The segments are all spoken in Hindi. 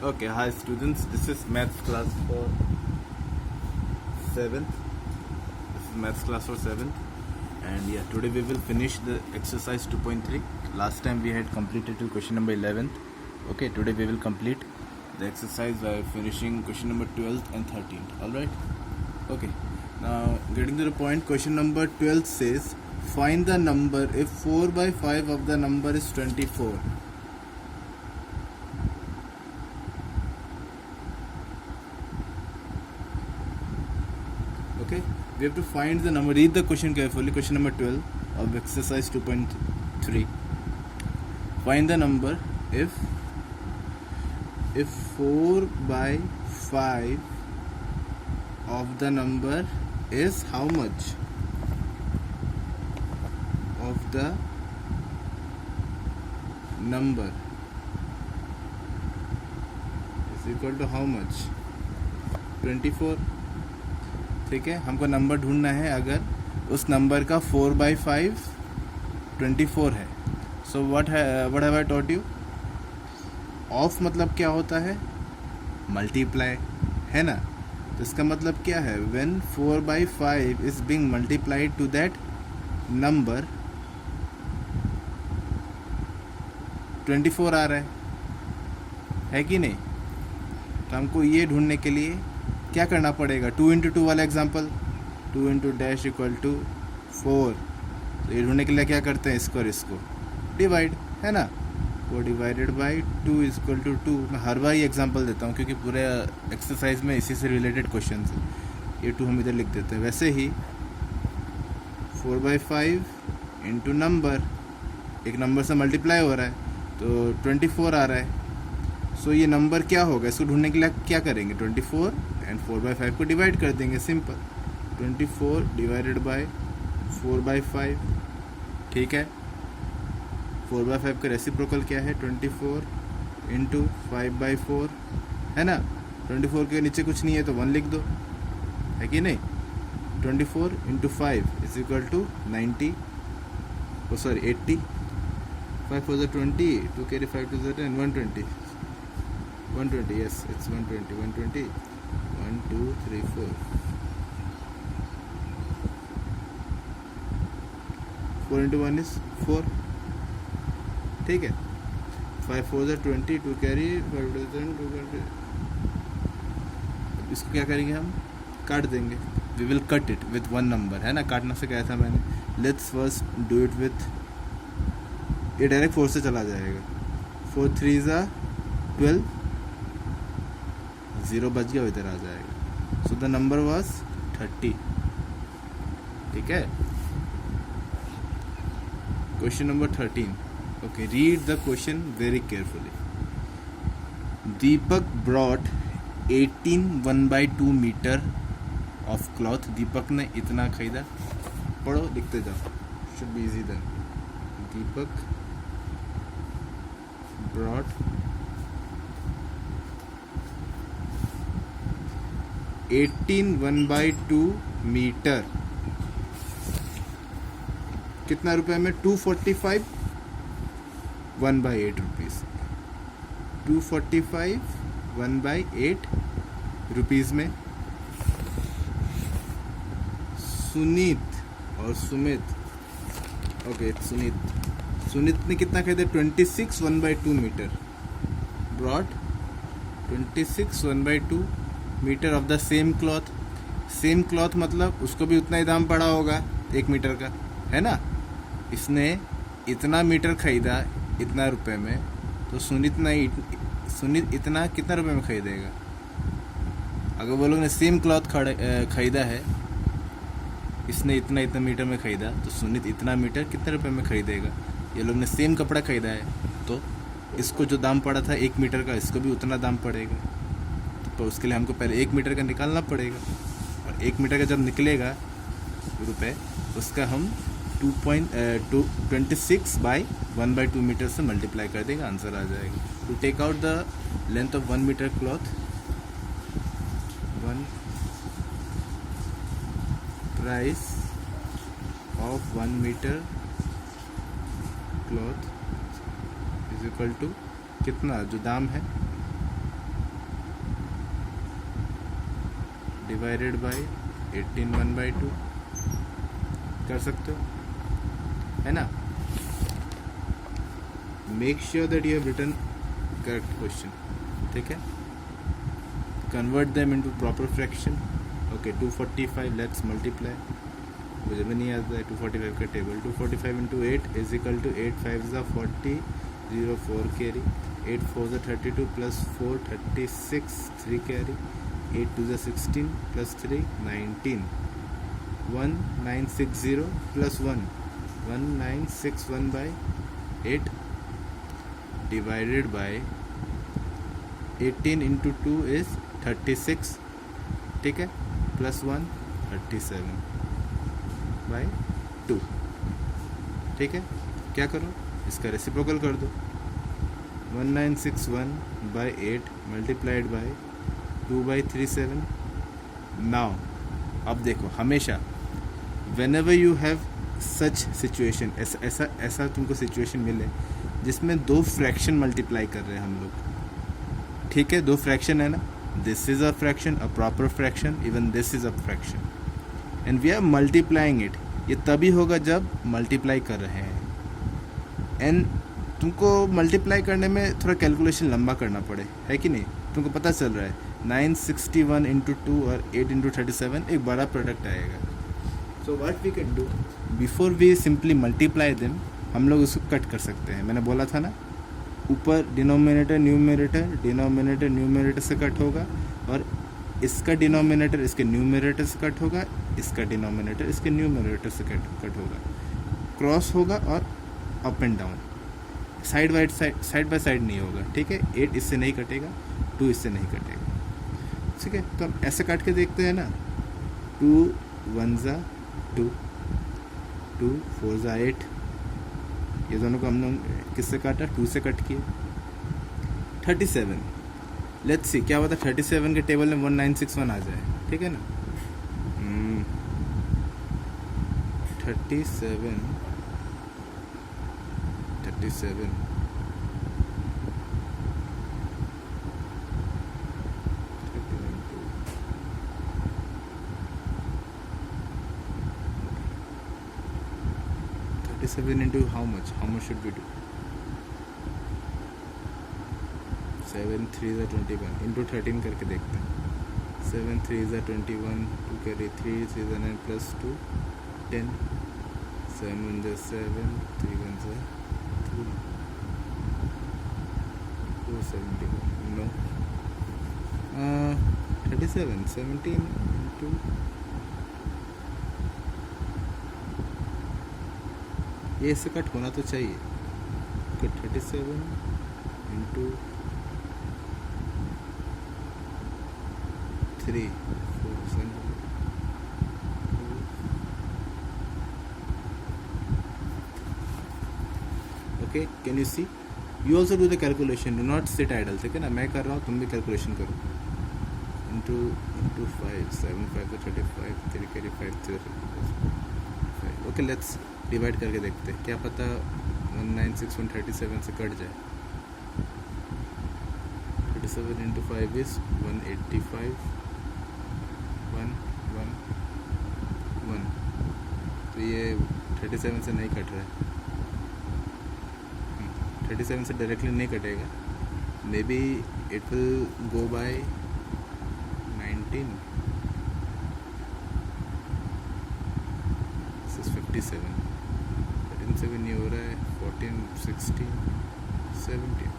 Okay, hi students. This is maths class for 7th. This is maths class for 7th. And yeah, today we will finish the exercise 2.3. Last time we had completed to question number 11th. Okay, today we will complete the exercise by finishing question number 12th and 13th. Alright? Okay. Now, getting to the point, question number 12 says, find the number if 4 by 5 of the number is 24. Okay, we have to find the number. Read the question carefully. Question number 12 of exercise 2.3. Find the number if 4 by 5 of the number is how much of the number is equal to how much 24. ठीक है, हमको नंबर ढूंढना है अगर उस नंबर का 4 by 5 24 है. So what have I taught you? Of मतलब क्या होता है? मल्टीप्लाई, है ना. तो इसका मतलब क्या है? When 4 by 5 is being multiplied to that number 24 आ रहा है कि नहीं? तो हमको ये ढूंढने के लिए क्या करना पड़ेगा? 2 into 2 वाला example, 2 into dash equal to 4. तो ये ढूंढने के लिए क्या करते हैं? इसको और इसको डिवाइड, है ना. 4 divided by 2 is equal to 2. मैं हर बार ये एग्जाम्पल देता हूँ क्योंकि पूरे एक्सरसाइज में इसी से रिलेटेड क्वेश्चन है. ये 2 हम इधर लिख देते हैं. वैसे ही 4 by 5 इंटू नंबर, एक नंबर से मल्टीप्लाई हो रहा है तो 24 आ रहा है. सो ये नंबर क्या होगा? इसको ढूंढने के लिए क्या करेंगे? 24 एंड 4 by 5 को डिवाइड कर देंगे. सिंपल. 24 divided by 4 by 5. ठीक है. 4 by 5 का रेसिप्रोकल क्या है? 24 इंटू 5 by 4, है ना. 24 के नीचे कुछ नहीं है तो 1 लिख दो, है कि नहीं. 24 into 5 is equal to 90, 80. 5 for the 20, 2 carry 5 to the 10, 120. 120, yes, it's 120. 120, 1 2 3 4. 4 into 1 is 4. ठीक है. 5 for the 20, 2 carry 5 to the 10, 2 carry. इसको क्या करेंगे? हम काट देंगे. We will cut it with one number, है ना. काटना से क्या था मैंने? Let's first do it with, ये डायरेक्ट 4 से चला जाएगा. 4 3 is 12, 0 बच गया, इधर आ जाएगा. So the number was 30. ठीक है. Question number 13. Okay, read the question very carefully. Deepak brought 18 1/2 metre of cloth. Deepak ने इतना खरीदा. पढ़ो, लिखते जाओ, should be easy then. Deepak brought 18 1/2 metre. कितना रुपए में? 245 1/8 रुपीज़. 245 1/8 रुपीज़ में सुनीत और सुमित, ओके, सुनीत ने कितना खरीदा? 26 1/2 metre. Brought 26 1/2 metre of the same cloth. Same cloth मतलब उसको भी उतना ही दाम पड़ा होगा 1 मीटर का, है ना. इसने इतना मीटर खरीदा इतना रुपए में, तो सुनीत इतना कितना रुपए में खरीदेगा? अगर वो लोग ने सेम क्लॉथ खरीदा है, इसने इतना मीटर में खरीदा, तो सुनीत इतना मीटर कितने रुपए में खरीदेगा? ये लोग ने सेम कपड़ा खरीदा है तो इसको जो दाम पड़ा था 1 मीटर का, इसको भी उतना दाम पड़ेगा. तो उसके लिए हमको पहले 1 मीटर का निकालना पड़ेगा, और 1 मीटर का जब निकलेगा रुपए, उसका हम 26 बाई 1/2 मीटर से मल्टीप्लाई कर देंगे, आंसर आ जाएगा. To take out the length of 1 metre cloth, 1 price of 1 metre cloth is equal to कितना, जो दाम है डिवाइडेड बाई 18 1/2 कर सकते हो, है ना. Make sure that you have written correct question. ठीक है. Convert them into proper fraction. Okay 245 let's multiply. मुझे भी नहीं आता है 245 का table. 245 into 8 is equal to 8 5 40 0 4 carry 8 4 32 plus 4 36 3 carry 8 2 16 plus 3 19 1960 plus 1 1961 by 8 divided by 18 into 2 is 36. ठीक है. Plus 1 37 by 2. ठीक है. क्या करो, इसका रेसिप्रोकल कर दो. 1961 बाई 8 मल्टीप्लाइड बाई 2/37. नाउ अब देखो, हमेशा when ever you have such situation, ऐसा तुमको सिचुएशन मिले जिसमें दो फ्रैक्शन मल्टीप्लाई कर रहे हैं हम लोग. ठीक है. दो फ्रैक्शन है ना. This is a fraction, a proper fraction. Even this is a fraction and we are multiplying it. ये तभी होगा जब मल्टीप्लाई कर रहे हैं. एंड तुमको मल्टीप्लाई करने में थोड़ा कैलकुलेशन लंबा करना पड़े, है कि नहीं. तुमको पता चल रहा है 961 इंटू 2 और 8 इंटू 37 एक बड़ा प्रोडक्ट आएगा. So what we can do before we simply multiply them, हम लोग उसको कट कर सकते हैं. मैंने बोला था ना, ऊपर डिनोमिनेटर न्यूमरेटर से कट होगा और इसका डिनोमिनेटर इसके न्यूमरेटर से कट होगा, इसका डिनोमिनेटर इसके न्यूमरेटर से कट होगा. क्रॉस होगा और up and down, side by side नहीं होगा. ठीक है. 8 इससे नहीं कटेगा, 2 इससे नहीं कटेगा. ठीक है. तो हम ऐसे काट के देखते हैं ना. 2 1 2 2 4 8. ये दोनों को हम लोग किससे काटा, 2 से कट किए. 37. लेट्स सी क्या होता है 37 के टेबल में 1961 आ जाए. ठीक है ना. 37 37 into how much should we do? 7 3 is 21 into 13 करके देखते हैं. 7 3 is 21 2 carry 3 3 is 9 plus 2 10 7 1 is 7 3 1 is 3 471 no 37 17 into ये इससे कट होना तो चाहिए. 37 into 3 4 okay. Can you see. You also do the calculation. Do not sit idle. ठीक है ना. मैं कर रहा हूँ, तुम भी कैलकुलेशन करो. Into 5 7 5 35 3 carry 5 3 okay. Let's divide करके देखते हैं. क्या पता 1961 37 से कट जाए. 37 इंटू 5 इज 185 1 1 1. तो ये 37 से नहीं कट रहा है. 37 से डायरेक्टली नहीं कटेगा. May be it will go by 19. This is 57. 7 ये हो रहा है 14 16 17.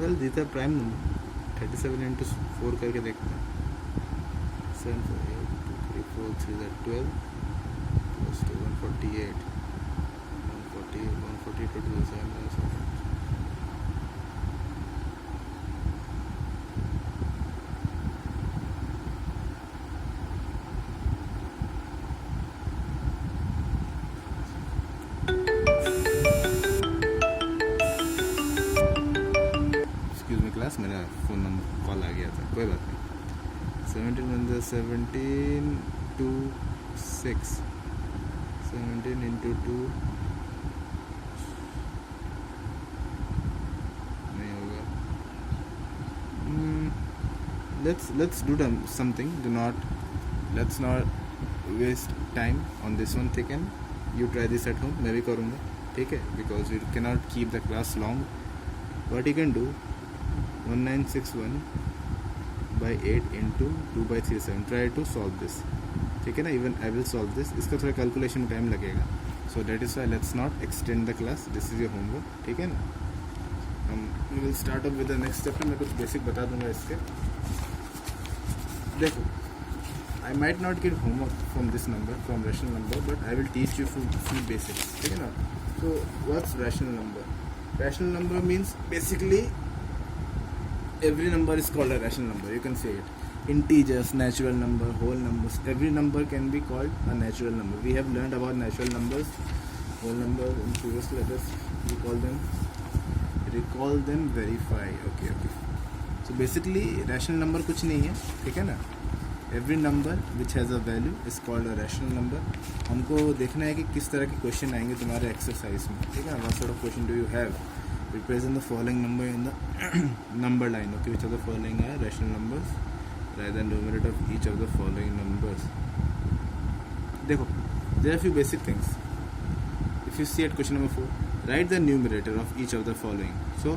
वेल जीता प्राइम नंबर 37 इंटू 4 करके देखते हैं 7 4 8 2 3 4 3 12 प्लस 2 148 142 to the 7 क्लास मेरा फ़ोन नंबर कॉल आ गया था, कोई बात नहीं। 17 to 6 17 into 2 नहीं होगा। let's do something. Let's not waste time on this one, ठीक है? You try this at home, मैं भी करूँगा, ठीक है? Because we cannot keep the class long. What you can do, 1961 by 8 into 2 by 37. Try to solve this, ठीक है ना? Even I will solve this. इसका थोड़ा कैलकुलेशन में टाइम लगेगा, so that is why let's not extend the class. This is your homework, ठीक है ना? हम we will start up with the next chapter. मैं कुछ बेसिक बता दूंगा इसके। देखो, I might not get homework from this number, from rational number, but I will teach you few basics, ठीक है ना? So what's rational number? Rational number means basically every number is called a rational number. You can say it. Integers, natural number, whole numbers. Every number can be called a natural number. We have learned about natural numbers, whole numbers in previous letters. Recall them, verify. Okay. So basically, rational number कुछ नहीं है, ठीक है ना? Every number which has a value is called a rational number. हमको देखना है कि किस तरह के क्वेश्चन आएंगे तुम्हारे एक्सरसाइज में, ठीक है? What sort of question do you have? Represent the following number in the number line. Okay, which of the following are rational numbers? Write the numerator of each of the following numbers. देखो, there are few basic things. If you see at question number 4, write the numerator of each of the following. So,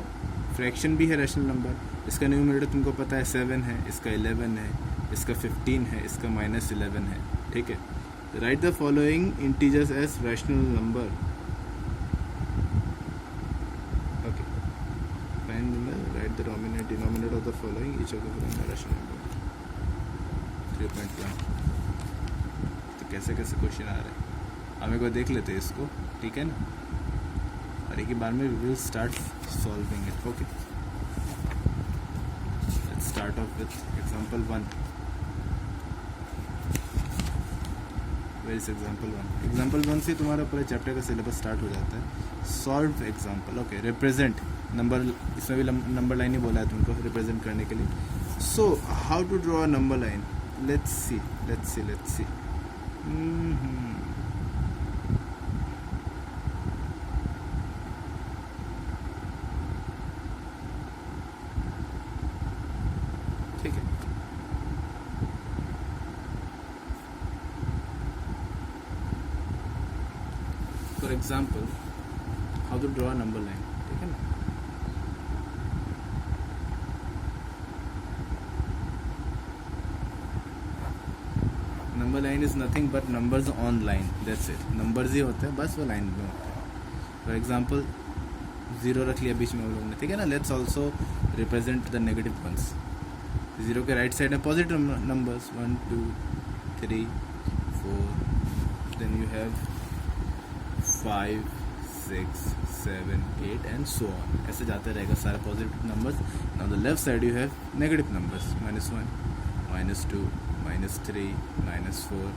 fraction भी है rational number. इसका numerator तुमको पता है 7 है, इसका 11 है, इसका 15 है, इसका -11 है, ठीक है? Write the following integers as rational number. Write the denominator of the following, each of the following are rational number. 3.1. तो कैसे क्वेश्चन आ रहा है, हम एक बार देख लेते हैं इसको, ठीक है ना? और एक ही बार में we will start solving it. Okay, let's start off with example 1. Where is example 1? Example 1 से तुम्हारा पूरा चैप्टर का सिलेबस स्टार्ट हो जाता है. Solve example. Okay, represent number, इसमें भी नंबर लाइन ही बोला है तुमको रिप्रेजेंट करने के लिए. So how to draw a number line? Let's see. ठीक है, for example how to draw a number line, ठीक है ना? Number line is nothing but numbers on line, that's it. Numbers ही होते हैं, बस वो लाइन में होते हैं. फॉर एग्जाम्पल 0 रख लिया बीच में हम लोगों ने, ठीक है ना? Let's also represent the negative ones. 0 के राइट साइड में positive numbers 1 2 3 4, then you have 5 6 7 8 and so on. ऐसे जाते रहेगा सारे positive numbers. Now the left side you have negative numbers, -1 -2 -3 -4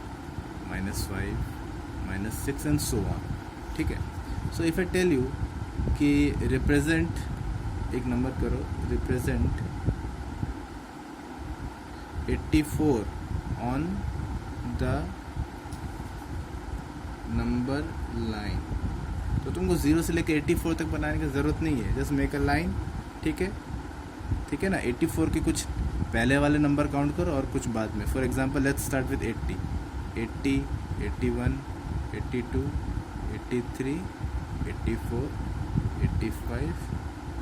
-5 -6 and so on, ठीक है? So if I tell you कि रिप्रेजेंट एक नंबर करो, represent 84 on the number line, तो तुमको 0 से लेकर 84 तक बनाने की ज़रूरत नहीं है. जस्ट मेक अ लाइन, ठीक है ना? 84 के कुछ पहले वाले नंबर काउंट करो और कुछ बाद में. For example let's start with 80 81 82 83 84 85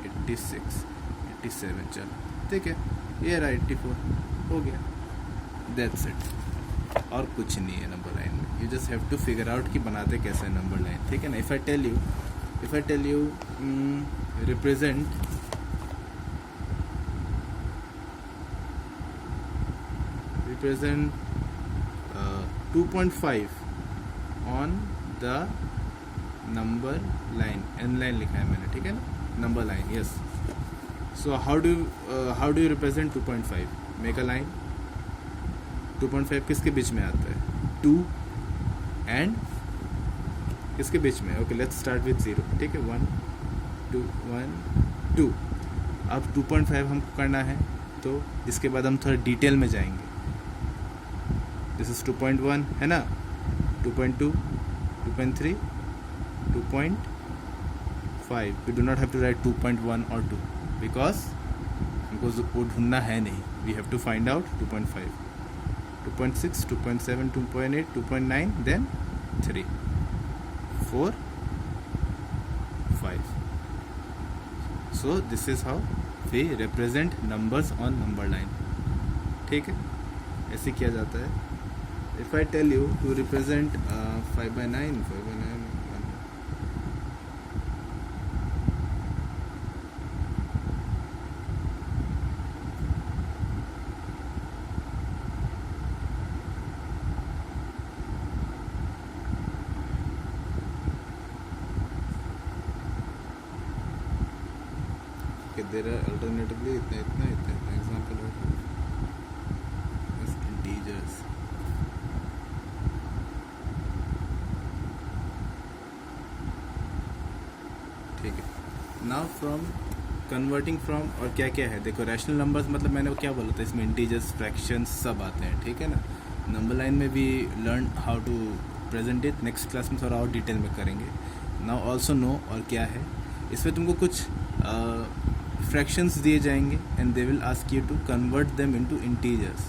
86 87. चलो, ठीक है, ये रहा 84, हो गया. That's it. और कुछ नहीं है नंबर लाइन में. You just have to figure out कि बनाते कैसे है नंबर लाइन, ठीक है ना? If I tell you represent represent 2.5 on the number line, n line लिखा है मैंने, ठीक है ना, number line, yes. So how do you represent 2.5? Make a line. 2.5 किसके बीच में आता है? 2 and किसके बीच में? ओके, लेट्स स्टार्ट विथ 0, ठीक है. 1 2 1 2. अब 2.5 हमको करना है, तो इसके बाद हम थोड़ा डिटेल में जाएंगे. दिस इज 2.1 है ना, 2.2 2.3 2.5. We do not have to write 2.1 और 2 बिकॉज हमको वो ढूंढना है नहीं. We have to find out 2.5 2.6 2.7 2.8 2.9 then 3 4 5. So this is how we represent numbers on number line. ठीक है, ऐसे किया जाता है. If I tell you to represent 5/9 there are alternatively इतना example of integers. ठीक है. Now from converting from, और क्या क्या है देखो, रैशनल नंबर्स मतलब मैंने क्या बोला था, इसमें इंटीजर्स फ्रैक्शंस सब आते हैं, ठीक है ना. नंबर लाइन में भी learn how to present it, next class में थोड़ा और डिटेल में करेंगे. नाउ ऑल्सो नो, और क्या है इसमें तुमको कुछ फ्रैक्शंस दिए जाएंगे and they will ask you to convert them into integers.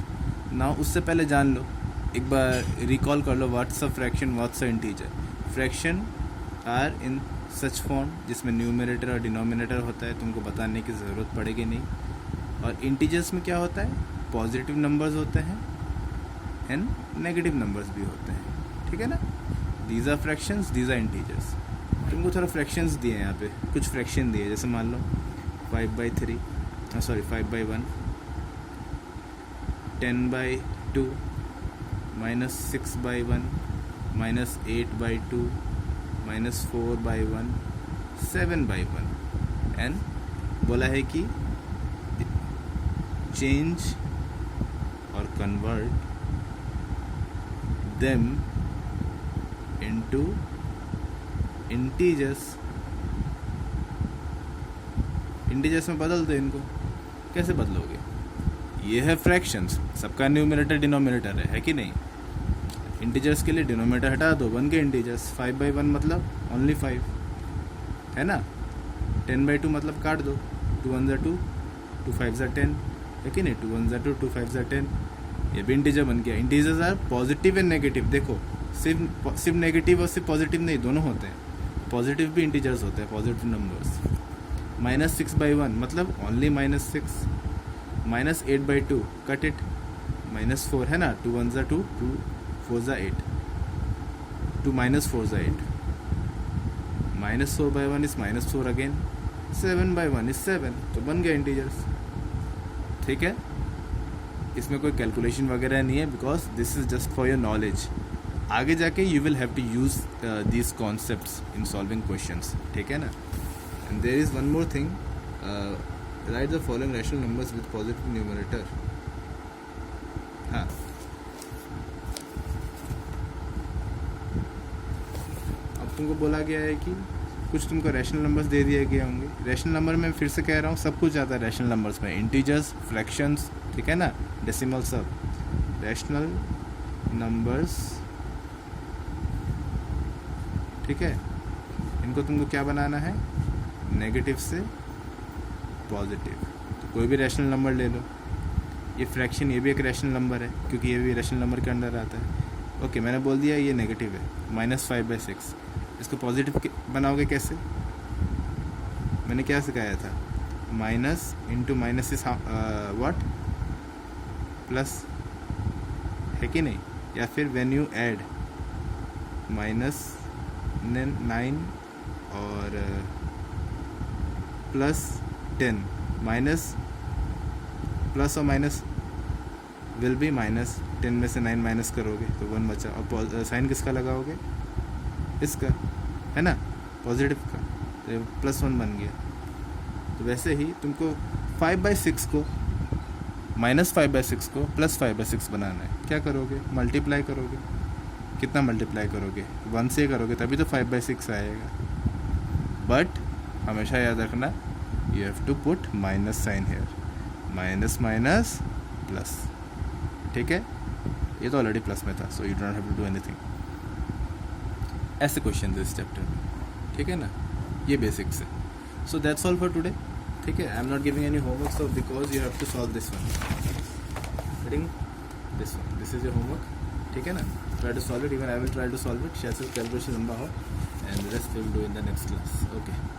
Now उससे पहले जान लो, एक बार रिकॉल कर लो, what's a fraction, what's a integer. Fraction are in such form जिसमें न्यूमरेटर और डिनोमिनेटर होता है, तुमको बताने की ज़रूरत पड़ेगी नहीं. और इंटीजर्स में क्या होता है, पॉजिटिव नंबर्स होते हैं एंड नेगेटिव नंबर्स भी होते हैं, ठीक है ना. These are fractions, these are integers. तुमको थोड़ा फ्रैक्शंस दिए हैं यहाँ पे, कुछ फ्रैक्शन दिए, जैसे मान लो 5/3 5/1 10/2 -6/1 -8/2 -4/1 7/1. एंड बोला है कि चेंज और convert them into integers. Integers में बदल दो इनको. कैसे बदलोगे, ये है फ्रैक्शंस, सबका न्यूमरेटर डिनोमिनेटर है कि नहीं. इंटीजर्स के लिए डिनोमिनेटर हटा दो, बन गए इंटीजर्स. 5/1 मतलब ओनली 5 है ना. 10/2 मतलब काट दो, 2 1 2 2 5 10 है कि नहीं. 2 1 2 2 5 10, ये भी इंटीजर बन गया. Integers are positive and negative. देखो सिर्फ नेगेटिव और सिर्फ पॉजिटिव नहीं, दोनों होते हैं. पॉजिटिव भी इंटीजर्स होते हैं, पॉजिटिव नंबर्स. -6/1 मतलब ओनली -6. -8/2 कट इट, -4 है ना. 2 1 2 2 4 8 2 -4 8. -4/1 इज -4 अगेन. 7/1 इज 7. तो बन गया इंटीजर्स, ठीक है. इसमें कोई कैलकुलेशन वगैरह नहीं है, because this is just for your knowledge. आगे जाके you will have to use these concepts in solving questions, ठीक है ना. And there is one more thing, write the following rational numbers with positive numerator. हाँ, अब तुमको बोला गया है कि कुछ तुमको रैशनल नंबर्स दे दिए गए होंगे. रैशनल नंबर में फिर से कह रहा हूँ, सब कुछ आता है रैशनल नंबर्स में, इंटीजर्स, फ्रैक्शंस, ठीक है ना, डेसिमल, सब. रैशनल नंबर्स, ठीक है. इनको तुमको क्या बनाना है, नेगेटिव से पॉजिटिव. तो कोई भी रैशनल नंबर ले लो. ये फ्रैक्शन, ये भी एक रैशनल नंबर है क्योंकि ये भी रैशनल नंबर के अंडर आता है. ओके, मैंने बोल दिया ये नेगेटिव है, -5/6. इसको पॉजिटिव बनाओगे कैसे, मैंने क्या सिखाया था, minus into minus is what, plus है कि नहीं. या फिर व्हेन यू ऐड -9 और +10, माइनस प्लस और माइनस विल बी माइनस, 10 में से 9 माइनस करोगे तो 1 बचा, और साइन किसका लगाओगे, इसका, है ना, पॉजिटिव का, तो +1 बन गया। तो वैसे ही तुमको 5/6 को -5/6 को +5/6 बनाना है। क्या करोगे, मल्टीप्लाई करोगे। कितना मल्टीप्लाई करोगे, 1 से करोगे तभी तो 5/6 आएगा। बट हमेशा याद रखना, you have to put minus sign here, minus minus plus, ठीक है। ये तो ऑलरेडी प्लस में था, so you don't have to do anything. ऐसे क्वेश्चन इस चैप्टर में, ठीक है ना, ये बेसिक्स है। So that's all for today, ठीक है। I am not giving any homework, so because you have to solve this one, this is your homework, ठीक है ना। Try to solve it, even I will try to solve it, शायद से कैलकुलेशन लंबा हो, and rest will do in the next class, okay.